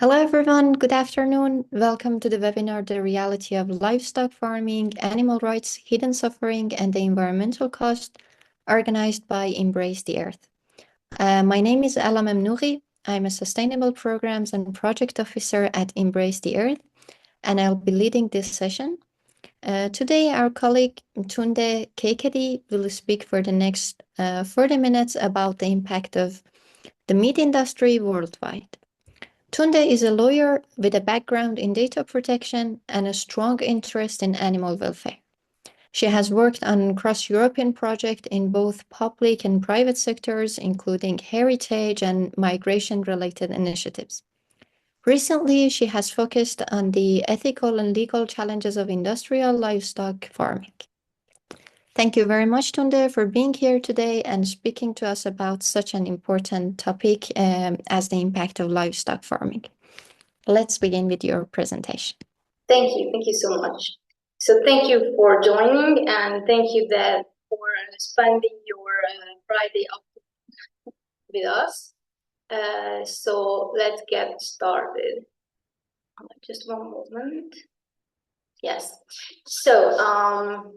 Hello everyone, good afternoon. Welcome to the webinar, The Reality of Livestock Farming, Animal Rights, Hidden Suffering, and the Environmental Cost, organized by Embrace the Earth. My name is Ala Memnouri. I'm a Sustainable Programs and Project Officer at Embrace the Earth, and I'll be leading this session. Today, our colleague Tunde Kekedi will speak for the next 40 minutes about the impact of the meat industry worldwide. Tunde is a lawyer with a background in data protection and a strong interest in animal welfare. She has worked on cross-European projects in both public and private sectors, including heritage and migration-related initiatives. Recently, she has focused on the ethical and legal challenges of industrial livestock farming. Thank you very much, Tunde, for being here today and speaking to us about such an important topic as the impact of livestock farming. Let's begin with your presentation. Thank you so much. So thank you for joining, and thank you for spending your Friday afternoon with us. So let's get started. Just one moment. Yes. So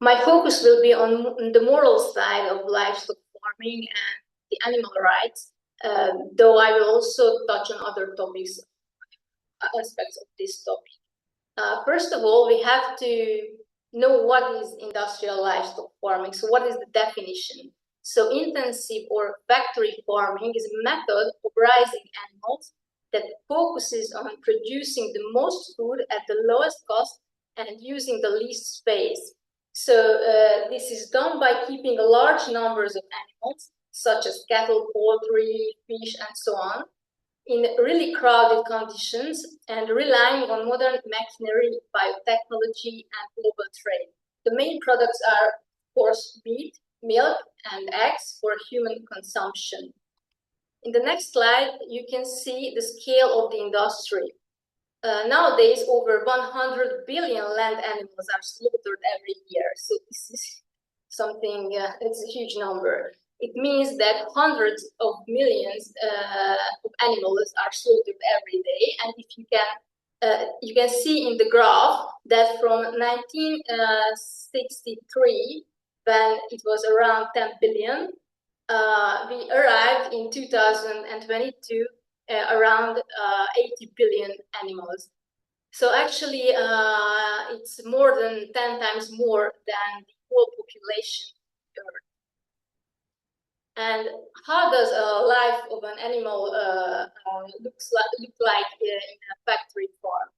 my focus will be on the moral side of livestock farming and the animal rights, though I will also touch on other topics, aspects of this topic. First of all, we have to know what is industrial livestock farming. So what is the definition? So intensive or factory farming is a method of raising animals that focuses on producing the most food at the lowest cost and using the least space. So this is done by keeping large numbers of animals, such as cattle, poultry, fish, and so on, in really crowded conditions and relying on modern machinery, biotechnology, and global trade. The main products are, of course, meat, milk, and eggs for human consumption. In the next slide, you can see the scale of the industry. Nowadays, over 100 billion land animals are slaughtered every year. So this is something, it's a huge number. It means that hundreds of millions of animals are slaughtered every day. And if you can see in the graph that from 1963, when it was around 10 billion, we arrived in 2022 around 80 billion animals. So actually, it's more than 10 times more than the whole population of Earth. And how does a life of an animal look like in a factory farm?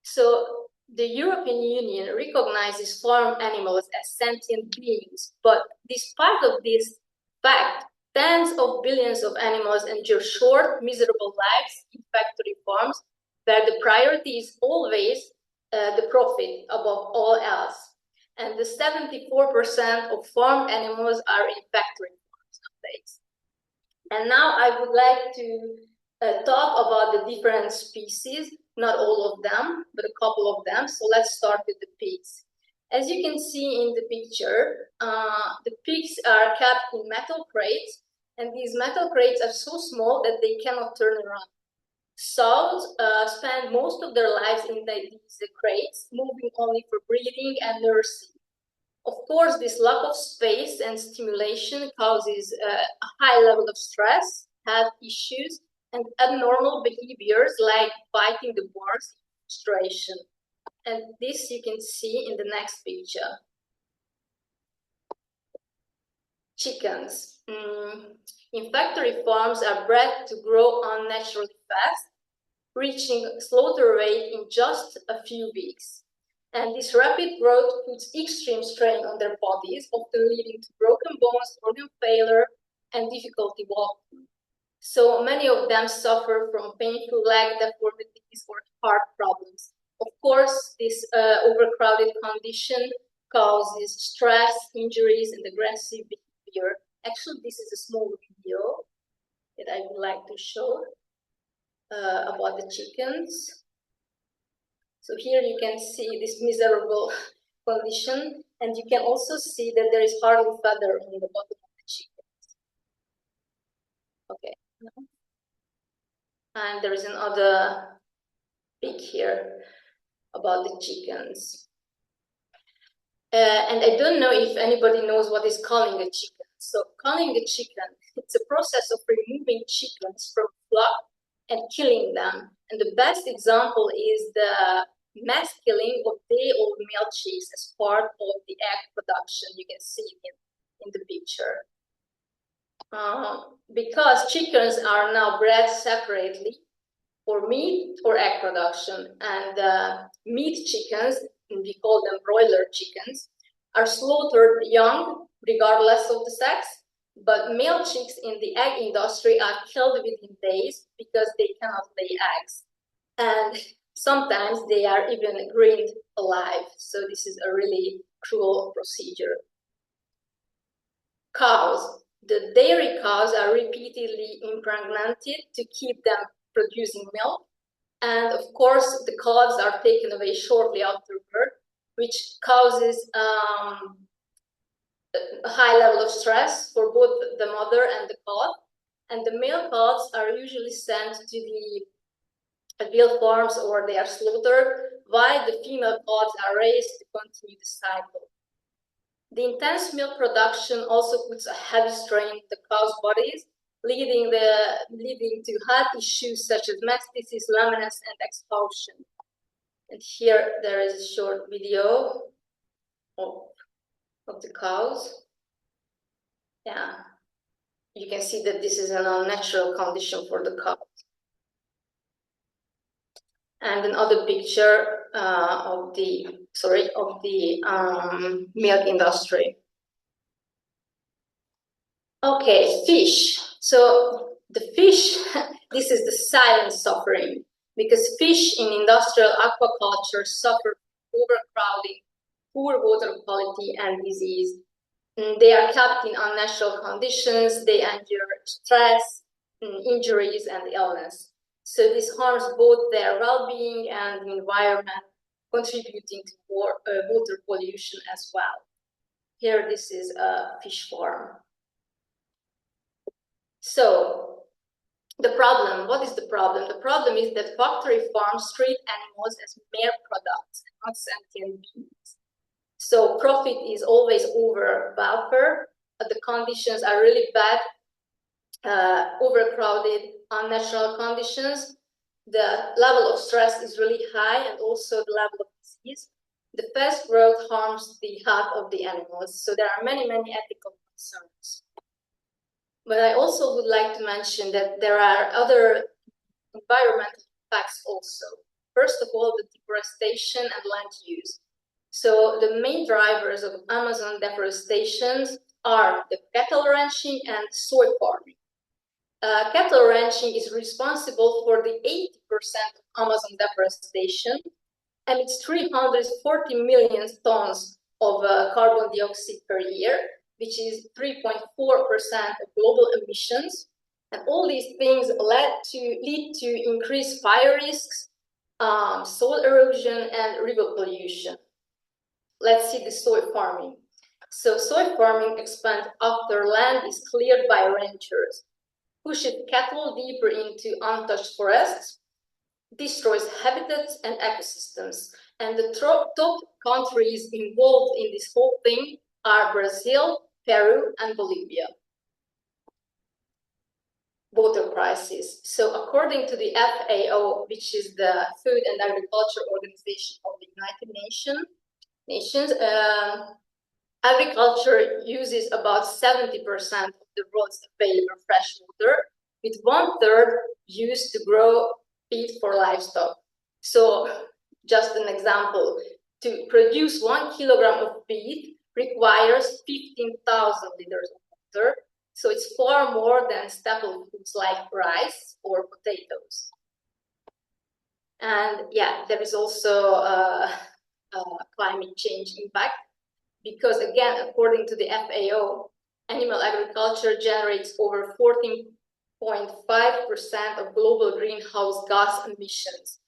So the European Union recognizes farm animals as sentient beings, but despite of this fact, tens of billions of animals endure short, miserable lives in factory farms, where the priority is always the profit above all else. And the 74% of farm animals are in factory farms nowadays. And now I would like to talk about the different species, not all of them, but a couple of them. So let's start with the pigs. As you can see in the picture, the pigs are kept in metal crates, and these metal crates are so small that they cannot turn around. Sows spend most of their lives in these crates, moving only for breeding and nursing. Of course, this lack of space and stimulation causes a high level of stress, health issues, and abnormal behaviors like biting the bars in frustration. And this you can see in the next picture. Chickens. In factory farms are bred to grow unnaturally fast, reaching slaughter weight in just a few weeks. And this rapid growth puts extreme strain on their bodies, often leading to broken bones, organ failure, and difficulty walking. So many of them suffer from painful leg deformities or heart problems. Of course, this overcrowded condition causes stress, injuries, and aggressive behavior. Actually, this is a small video that I would like to show about the chickens. So here you can see this miserable condition, and you can also see that there is hardly feather on the bottom of the chickens. Okay. And there is another pic here about the chickens. And I don't know if anybody knows what is culling a chicken. So culling a chicken, it's a process of removing chickens from flock and killing them. And the best example is the mass killing of day-old male chicks as part of the egg production. You can see it in the picture. Because chickens are now bred separately for meat or egg production, and meat chickens, we call them broiler chickens, are slaughtered young, regardless of the sex, but male chicks in the egg industry are killed within days because they cannot lay eggs. And sometimes they are even grinned alive. So this is a really cruel procedure. Cows. The dairy cows are repeatedly impregnated to keep them producing milk. And of course, the calves are taken away shortly after birth, which causes a high level of stress for both the mother and the calf. And the male calves are usually sent to the veal farms or they are slaughtered, while the female calves are raised to continue the cycle. The intense milk production also puts a heavy strain on the cow's bodies, leading to health issues such as mastitis, lameness, and exhaustion. And here there is a short video of the cows. Yeah, you can see that this is an unnatural condition for the cows. And another picture of the milk industry. Okay, fish. So the fish, this is the silent suffering, because fish in industrial aquaculture suffer overcrowding, poor water quality, and disease. They are kept in unnatural conditions, they endure stress, injuries, and illness. So this harms both their well-being and the environment, contributing to water pollution as well. Here, this is a fish farm. So, the problem, what is the problem? The problem is that factory farms treat animals as mere products, not sentient beings. So profit is always over welfare. The conditions are really bad, overcrowded, unnatural conditions. The level of stress is really high, and also the level of disease. The fast growth harms the health of the animals. So there are many, many ethical concerns. But I also would like to mention that there are other environmental impacts also. First of all, the deforestation and land use. So the main drivers of Amazon deforestation are the cattle ranching and soy farming. Cattle ranching is responsible for the 80% of Amazon deforestation, and it's 340 million tons of carbon dioxide per year, which is 3.4% of global emissions. And all these things lead to increased fire risks, soil erosion, and river pollution. Let's see the soy farming. So soy farming expands after land is cleared by ranchers, pushes cattle deeper into untouched forests, destroys habitats and ecosystems. And the top countries involved in this whole thing are Brazil, Peru, and Bolivia. Water crisis. So according to the FAO, which is the Food and Agriculture Organization of the United Nations, agriculture uses about 70% of the world's available fresh water, with 1/3 used to grow feed for livestock. So just an example, to produce 1 kilogram of feed requires 15,000 liters of water. So it's far more than staple foods like rice or potatoes. And yeah, there is also climate change impact, because again, according to the FAO, animal agriculture generates over 14.5% of global greenhouse gas emissions.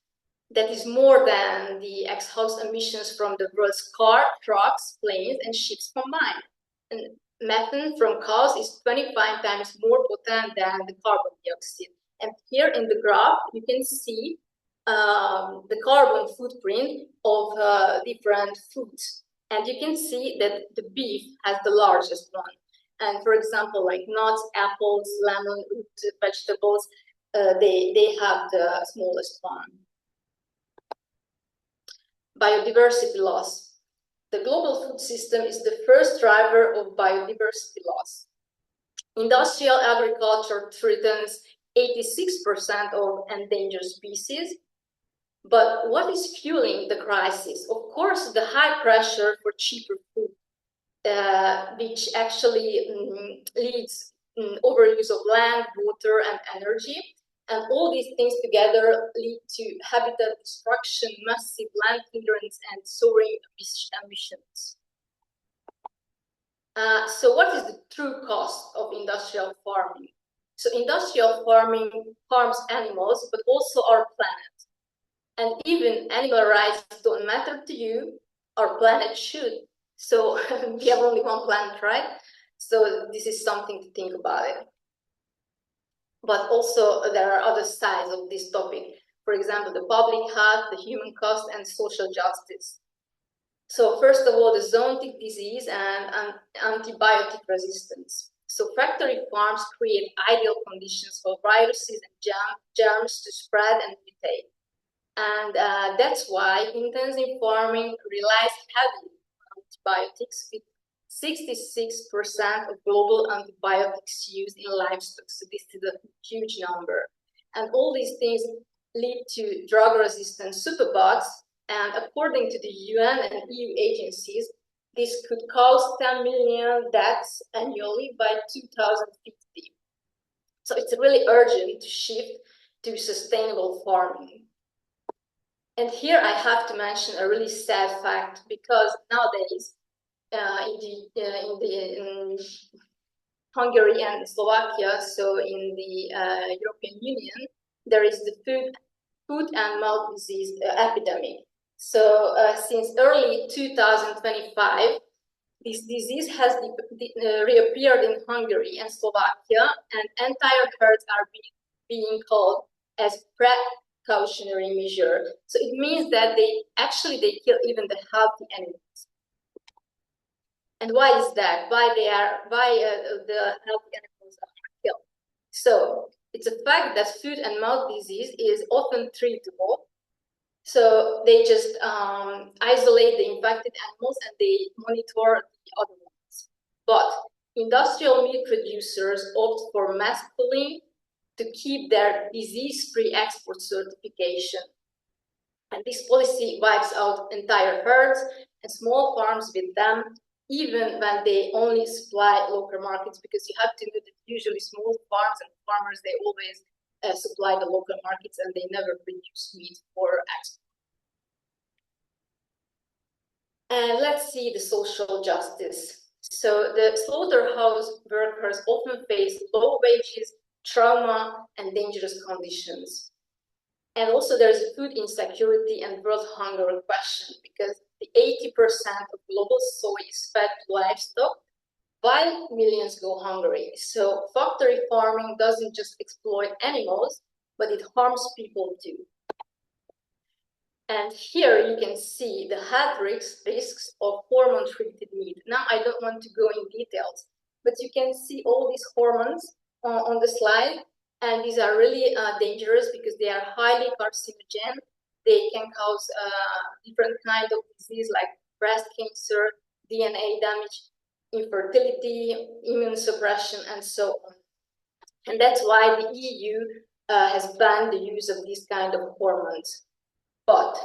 That is more than the exhaust emissions from the world's car, trucks, planes, and ships combined. And methane from cows is 25 times more potent than the carbon dioxide. And here in the graph, you can see the carbon footprint of different foods. And you can see that the beef has the largest one. And for example, like nuts, apples, lemon, root vegetables, they have the smallest one. Biodiversity loss. The global food system is the first driver of biodiversity loss. Industrial agriculture threatens 86% of endangered species. But what is fueling the crisis? Of course, the high pressure for cheaper food, which actually leads overuse of land, water, and energy. And all these things together lead to habitat destruction, massive land clearance, and soaring emissions. So what is the true cost of industrial farming? So industrial farming harms animals, but also our planet. And even animal rights don't matter to you, our planet should. So we have only one planet, right? So this is something to think about it. But also there are other sides of this topic. For example, the public health, the human cost, and social justice. So first of all, the zoonotic disease and antibiotic resistance. So factory farms create ideal conditions for viruses and germs to spread and mutate. And that's why intensive farming relies heavily on antibiotics, with 66% of global antibiotics used in livestock. So this is a huge number. And all these things lead to drug-resistant superbugs. And according to the UN and EU agencies, this could cause 10 million deaths annually by 2050. So it's really urgent to shift to sustainable farming. And here I have to mention a really sad fact, because nowadays in Hungary and Slovakia, so in the European Union, there is the foot and mouth disease epidemic. So since early 2025, this disease has reappeared in Hungary and Slovakia, and entire herds are being called as precautionary measure. So it means that they kill even the healthy animals. And why is that? Why the healthy animals are killed? So it's a fact that foot and mouth disease is often treatable. So they just isolate the infected animals and they monitor the other ones. But industrial meat producers opt for mass culling to keep their disease-free export certification. And this policy wipes out entire herds and small farms with them, even when they only supply local markets, because you have to know that usually small farms and farmers, they always supply the local markets and they never produce meat for export. And let's see the social justice. So the slaughterhouse workers often face low wages, trauma, and dangerous conditions. And also there's food insecurity and world hunger question, because the 80% of global soy is fed to livestock, while millions go hungry. So factory farming doesn't just exploit animals, but it harms people too. And here you can see the health risks of hormone-treated meat. Now I don't want to go in details, but you can see all these hormones on the slide, and these are really dangerous because they are highly carcinogen. They can cause different kinds of disease like breast cancer, DNA damage, infertility, immune suppression, and so on. And that's why the EU has banned the use of these kind of hormones. But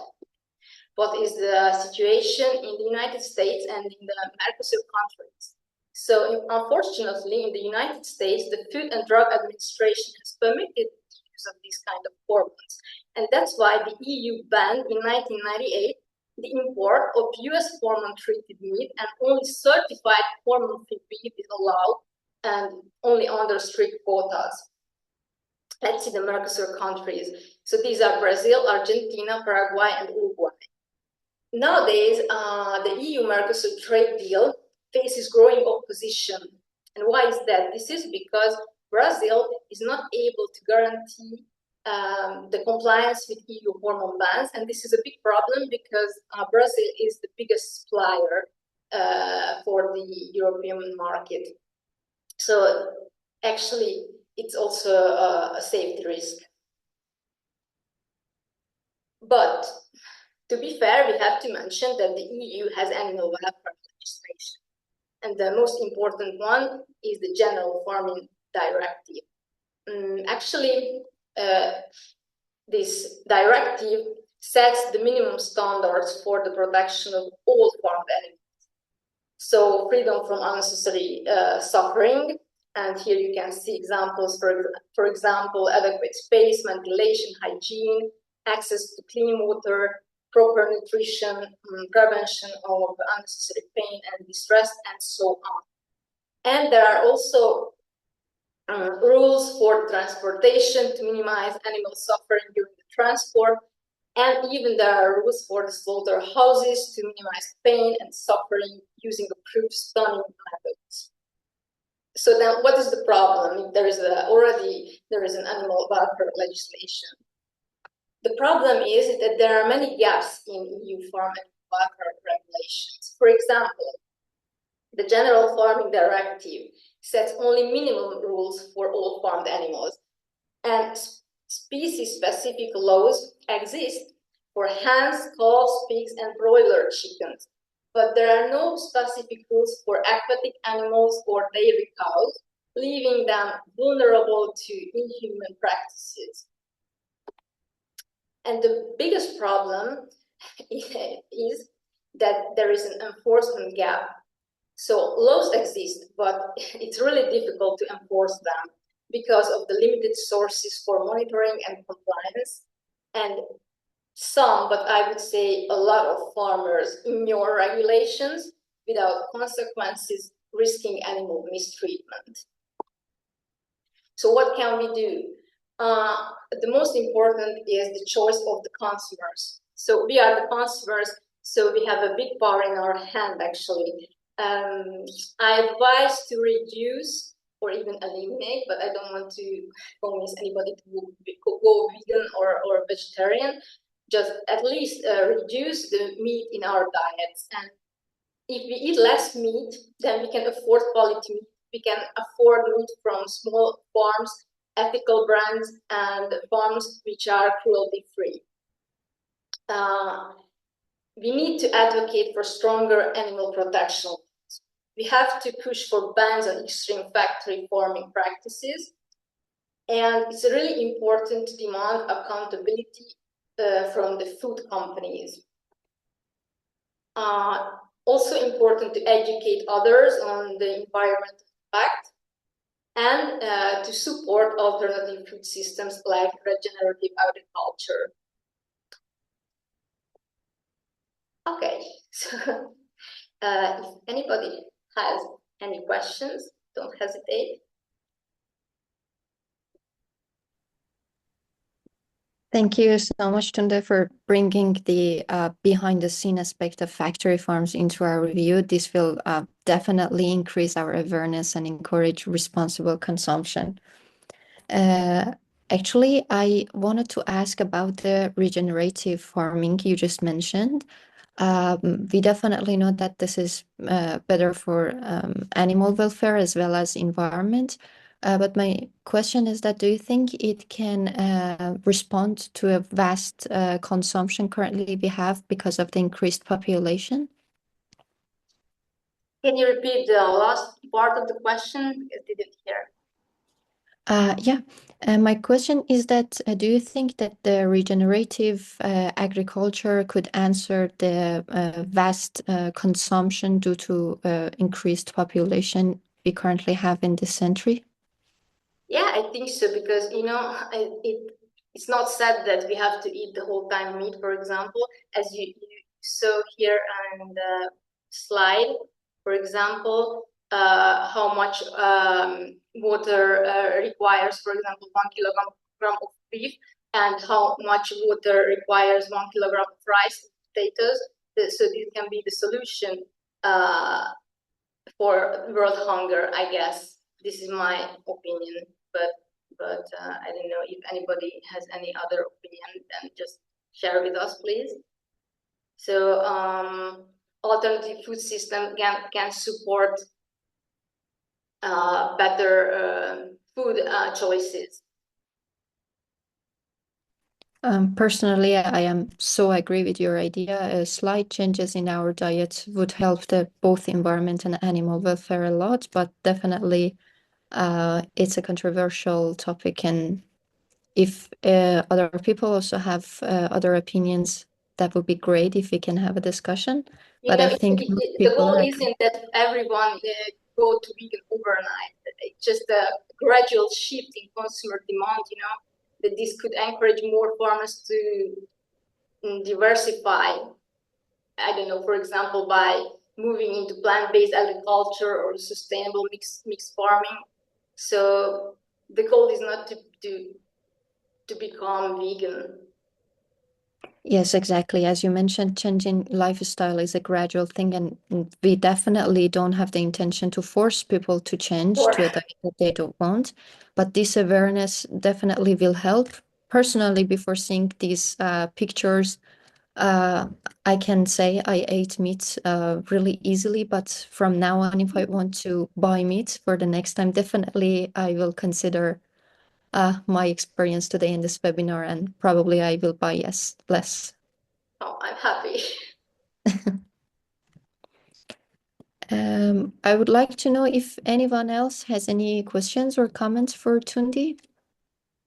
what is the situation in the United States and in the Mercosur countries? So unfortunately, in the United States, the Food and Drug Administration has permitted the use of these kind of hormones. And that's why the EU banned in 1998 the import of US hormone-treated meat, and only certified hormone-free beef is allowed, and only under strict quotas. Let's see the Mercosur countries. So these are Brazil, Argentina, Paraguay, and Uruguay. Nowadays, the EU-Mercosur trade deal faces growing opposition. And why is that? This is because Brazil is not able to guarantee the compliance with EU hormone bans, and this is a big problem because Brazil is the biggest supplier for the European market. So actually, it's also a safety risk. But to be fair, we have to mention that the EU has animal welfare legislation. And the most important one is the General Farming Directive. Actually, this directive sets the minimum standards for the protection of all farmed animals. So freedom from unnecessary suffering, and here you can see examples, for example, adequate space, ventilation, hygiene, access to clean water, proper nutrition, prevention of unnecessary pain and distress, and so on. And there are also rules for transportation to minimize animal suffering during the transport, and even there are rules for the slaughterhouses to minimize pain and suffering using approved stunning methods. So then what is the problem? There is an animal welfare legislation. The problem is that there are many gaps in EU farm animal welfare regulations. For example, the General Farming Directive sets only minimum rules for all farmed animals, and species-specific laws exist for hens, calves, pigs, and broiler chickens, but there are no specific rules for aquatic animals or dairy cows, leaving them vulnerable to inhuman practices. And the biggest problem is that there is an enforcement gap. So laws exist, but it's really difficult to enforce them because of the limited sources for monitoring and compliance. And some, but I would say a lot of farmers ignore regulations without consequences, risking animal mistreatment. So what can we do? The most important is the choice of the consumers. So we are the consumers, so we have a big power in our hand, actually. I advise to reduce or even eliminate, but I don't want to convince anybody to go vegan or vegetarian. Just at least reduce the meat in our diets. And if we eat less meat, then we can afford quality meat. We can afford meat from small farms, ethical brands, and farms which are cruelty-free. We need to advocate for stronger animal protection. We have to push for bans on extreme factory farming practices. And it's really important to demand accountability from the food companies. Also important to educate others on the environmental impact and to support alternative food systems like regenerative agriculture. Okay, so if anybody has any questions, don't hesitate. Thank you so much, Tunde, for bringing the behind-the-scene aspect of factory farms into our review. This will definitely increase our awareness and encourage responsible consumption. Actually, I wanted to ask about the regenerative farming you just mentioned. We definitely know that this is better for animal welfare as well as environment. But my question is that do you think it can respond to a vast consumption currently we have because of the increased population? Can you repeat the last part of the question? I didn't hear. Yeah, my question is that do you think that the regenerative agriculture could answer the vast consumption due to increased population we currently have in this century? Yeah, I think so, because it's not said that we have to eat the whole time meat, for example, as you saw here on the slide, for example, how much water requires, for example, 1 kilogram of beef, and how much water requires 1 kilogram of rice, potatoes. So this can be the solution for world hunger, I guess. This is my opinion, but but I don't know if anybody has any other opinion, then just share with us, please. So alternative food system can support better food choices. Personally, I am so agree with your idea. Slight changes in our diet would help the both environment and animal welfare a lot, but definitely it's a controversial topic. And if other people also have other opinions, that would be great if we can have a discussion. You But know, I think most the people goal are agree. isn't that everyone go to vegan overnight. It's just a gradual shift in consumer demand, you know, that this could encourage more farmers to diversify. I don't know, for example, by moving into plant-based agriculture or sustainable mixed farming. So the goal is not to become vegan. Yes, exactly. As you mentioned, changing lifestyle is a gradual thing, and we definitely don't have the intention to force people to change Or to a diet that they don't want. But this awareness definitely will help. Personally, before seeing these pictures, uh, I can say I ate meat really easily. But from now on, if I want to buy meat for the next time, definitely I will consider my experience today in this webinar, and probably I will buy less. oh, I'm happy. I would like to know if anyone else has any questions or comments for Tundi.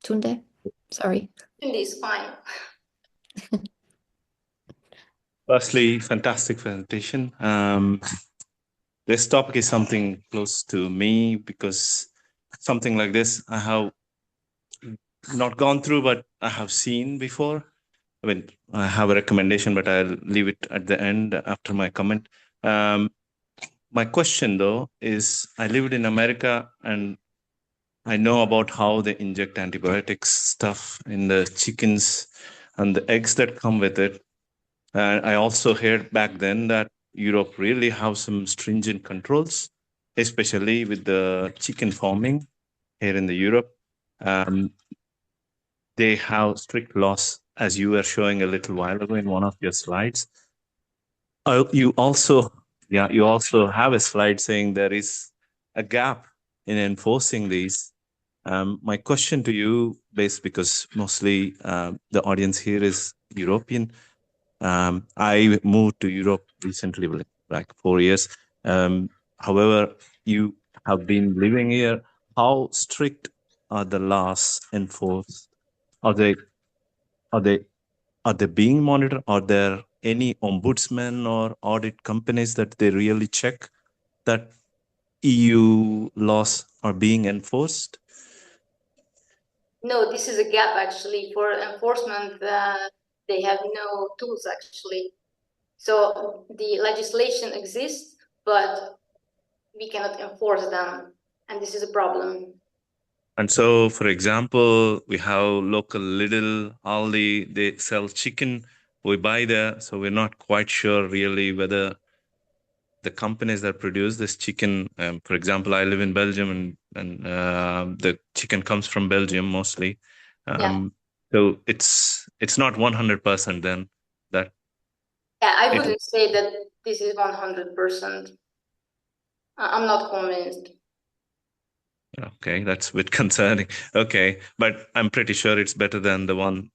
Tunde, sorry. This is fine. Firstly, fantastic presentation. This topic is something close to me because something like this I have not gone through, but I have seen before. I mean, I have a recommendation, but I'll leave it at the end after my comment. Um, my question, though, is I lived in America and I know about how they inject antibiotics stuff in the chickens and the eggs that come with it. And I also heard back then that Europe really have some stringent controls, especially with the chicken farming here in the Europe. Um, they have strict laws, as you were showing a little while ago in one of your slides. You also, yeah, you also have a slide saying there is a gap in enforcing these. My question to you, based because mostly the audience here is European. I moved to Europe recently, like 4 years. However, you have been living here. How strict are the laws enforced? Are they are they are they being monitored? Are there any ombudsman or audit companies that they really check that EU laws are being enforced? No, this is a gap actually for enforcement. They have no tools actually. So the legislation exists, but we cannot enforce them, and this is a problem. And so, for example, we have local Lidl, Aldi, they sell chicken. We buy there, so we're not quite sure really whether the companies that produce this chicken, for example, I live in Belgium and the chicken comes from Belgium mostly. Yeah, So it's not 100% then that yeah. I it wouldn't say that this is 100%. I'm not convinced. okay, that's a bit concerning. Okay, but I'm pretty sure it's better than the one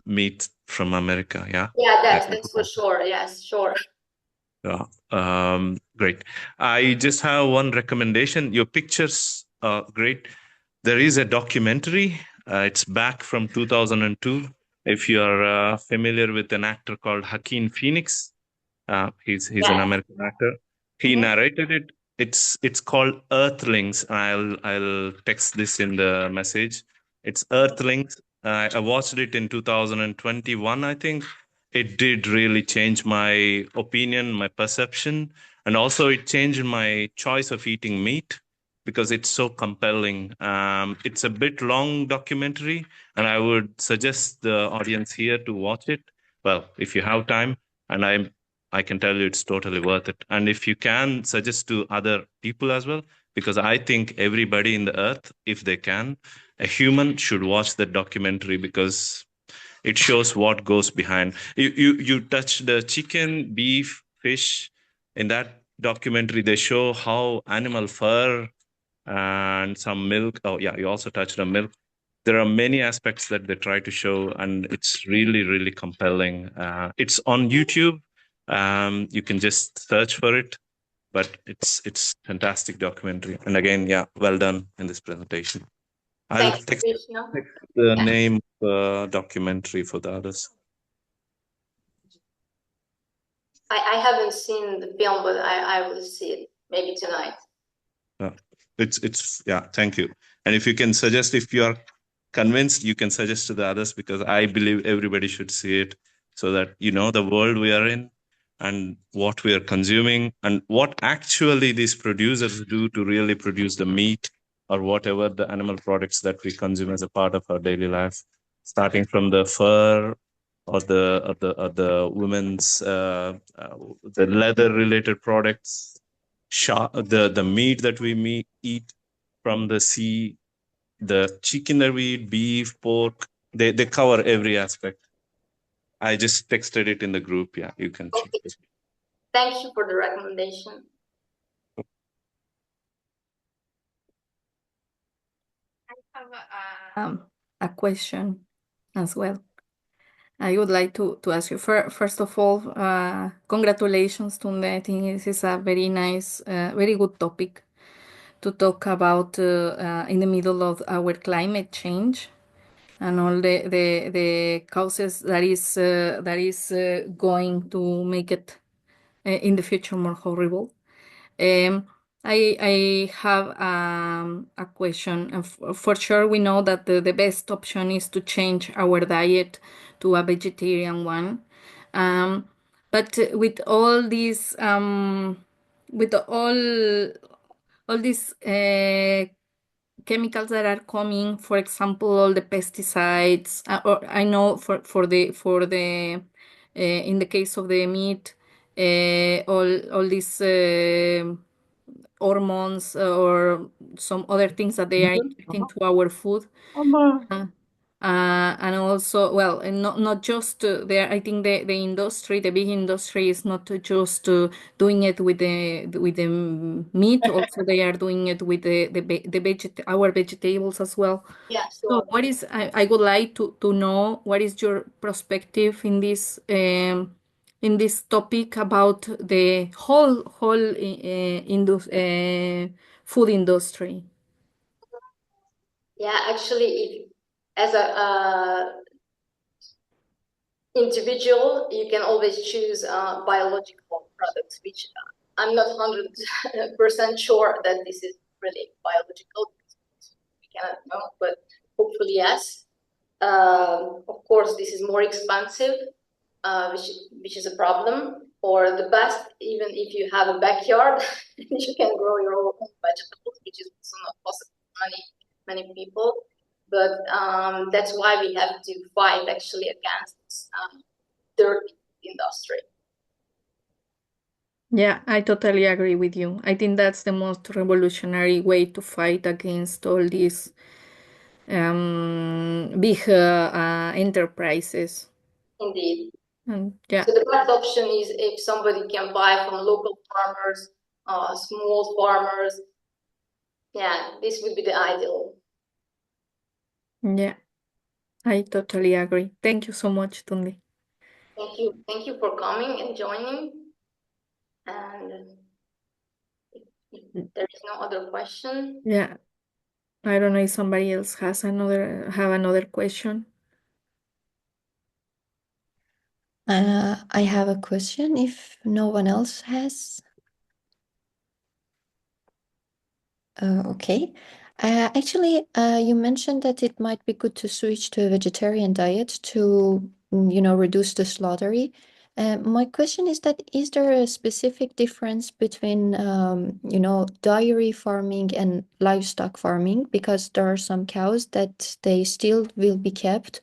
meat from America. Yeah. Yeah, That that's for sure. Yes, sure. yeah. Great. I just have one recommendation. Your pictures are great. There is a documentary. It's back from 2002. If you are familiar with an actor called Joaquin Phoenix, he's an Yeah. American actor. He Mhm. narrated it. It's called Earthlings. I'll text this in the message. It's Earthlings. I watched it in 2021, I think. It did really change my opinion, my perception, and also it changed my choice of eating meat because it's so compelling. It's a bit long documentary, and I would suggest the audience here to watch it. Well, if you have time, and I can tell you it's totally worth it. And if you can suggest to other people as well, because I think everybody in the earth, if they can, a human should watch that documentary because it shows what goes behind. You touch the chicken, beef, fish. In that documentary, they show how animal fur and some milk. Oh yeah, you also touched on milk. There are many aspects that they try to show, and it's really, really compelling. It's on YouTube. You can just search for it, but it's fantastic documentary. And again, yeah, well done in this presentation. I'll Thanks, text Krishna. the Yeah. name of the documentary for the others. I haven't seen the film, but I will see it maybe tonight. It's yeah, thank you. And if you can suggest, if you are convinced, you can suggest to the others, because I believe everybody should see it, so that you know the world we are in and what we are consuming and what actually these producers do to really produce the meat or whatever the animal products that we consume as a part of our daily life, starting from the fur or the women's the leather related products, the meat that we eat from the sea, the chicken that we eat, beef, pork. They cover every aspect. I just texted it in the group. Yeah, you can check Okay. it. Thank you for the recommendation. I have a question as well. I would like to ask you, first of all, congratulations, Tunde. I think this is a very nice, very good topic to talk about in the middle of our climate change and all the causes that is going to make it in the future more horrible. Um, I have a question. For sure, we know that the best option is to change our diet to a vegetarian one. But with all these, with all these chemicals that are coming, for example, all the pesticides, or I know for the in the case of the meat, all these hormones or some other things that they are injecting to our food. Uh, and also, well, and not just there. I think the industry, the big industry, is not just doing it with the meat. Also, they are doing it with our vegetables as well. Yeah, So, sure. what is I would like to know what is your perspective in this topic about the whole food industry. Yeah, actually, if, as a individual, you can always choose biological products, which I'm not 100% sure that this is really biological. We cannot know, but hopefully yes. Of course, this is more expensive, which is a problem. Or the best, even if you have a backyard, you can grow your own vegetables, which is also not possible for many people. But that's why we have to fight actually against dirty industry. Yeah, I totally agree with you. I think that's the most revolutionary way to fight against all these big enterprises. Indeed. And yeah, So the best option is if somebody can buy from local farmers, small farmers. Yeah, this would be the ideal. yeah, I totally agree. Thank you so much, Tunde. Thank you for coming and joining. And if there is no other question. Yeah, I don't know if somebody else has another question. I have a question if no one else has. Okay. Actually, you mentioned that it might be good to switch to a vegetarian diet to, reduce the slaughtery. My question is that, is there a specific difference between, dairy farming and livestock farming? Because there are some cows that they still will be kept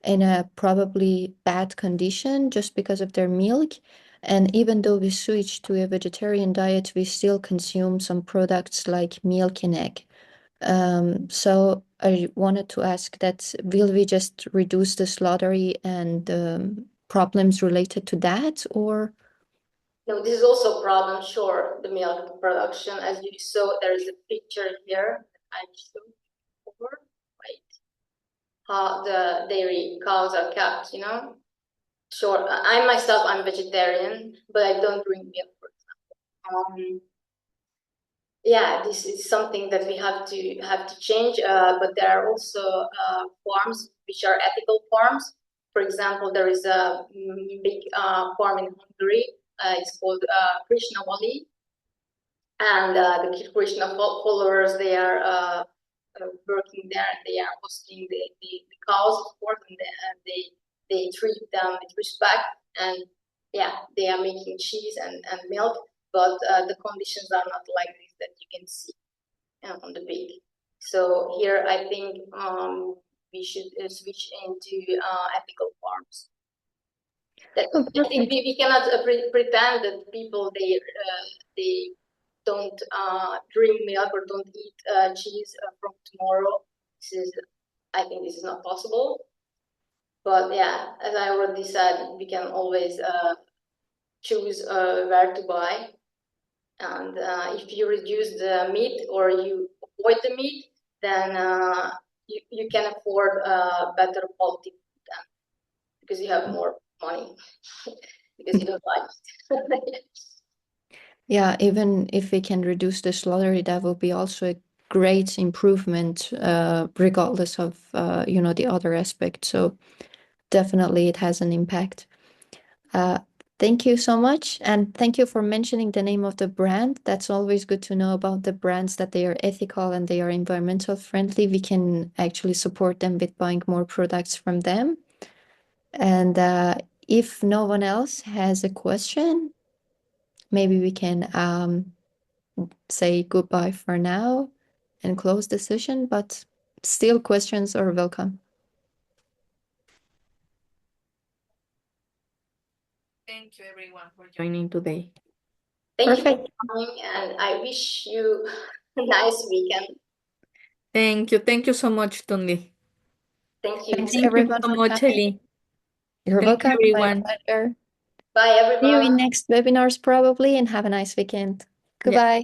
in a probably bad condition just because of their milk. And even though we switch to a vegetarian diet, we still consume some products like milk and egg. So I wanted to ask that will we just reduce the slaughtery and problems related to that, or? No, this is also a problem, sure, the milk production. As you saw, there is a picture here. I showed over, right? How the dairy cows are kept, you know? Sure, I myself, I'm vegetarian, but I don't drink milk, for example. Yeah, this is something that we have to change. But there are also farms which are ethical farms. For example, there is a big farm in Hungary. It's called Krishnavali, and the Krishna followers, they are working there, and they are hosting the cows, of course, and they treat them with respect, and yeah, they are making cheese and milk, but the conditions are not like this that you can see on the pig. So here, I think we should switch into ethical farms. We cannot pretend that people they don't drink milk or don't eat cheese from tomorrow. I think this is not possible. But yeah, as I already said, we can always choose where to buy. And if you reduce the meat or you avoid the meat, then you can afford better quality food then, because you have more money because you don't like it. Yeah, even if we can reduce the slaughter, that will be also a great improvement, regardless of the other aspect. So definitely it has an impact. Thank you so much, and thank you for mentioning the name of the brand. That's always good to know about the brands, that they are ethical and they are environmental friendly. We can actually support them with buying more products from them. And if no one else has a question, maybe we can say goodbye for now and close the session, but still questions are welcome. Thank you everyone for joining today. Thank you for coming, and I wish you a nice weekend. Thank you. Thank you so much, Tundi. Thank you. Thanks Thank everyone you so for much, coming. Eli. You're Thank you, welcome. My everyone. pleasure. Bye, everyone. See you in next webinars probably, and have a nice weekend. Goodbye.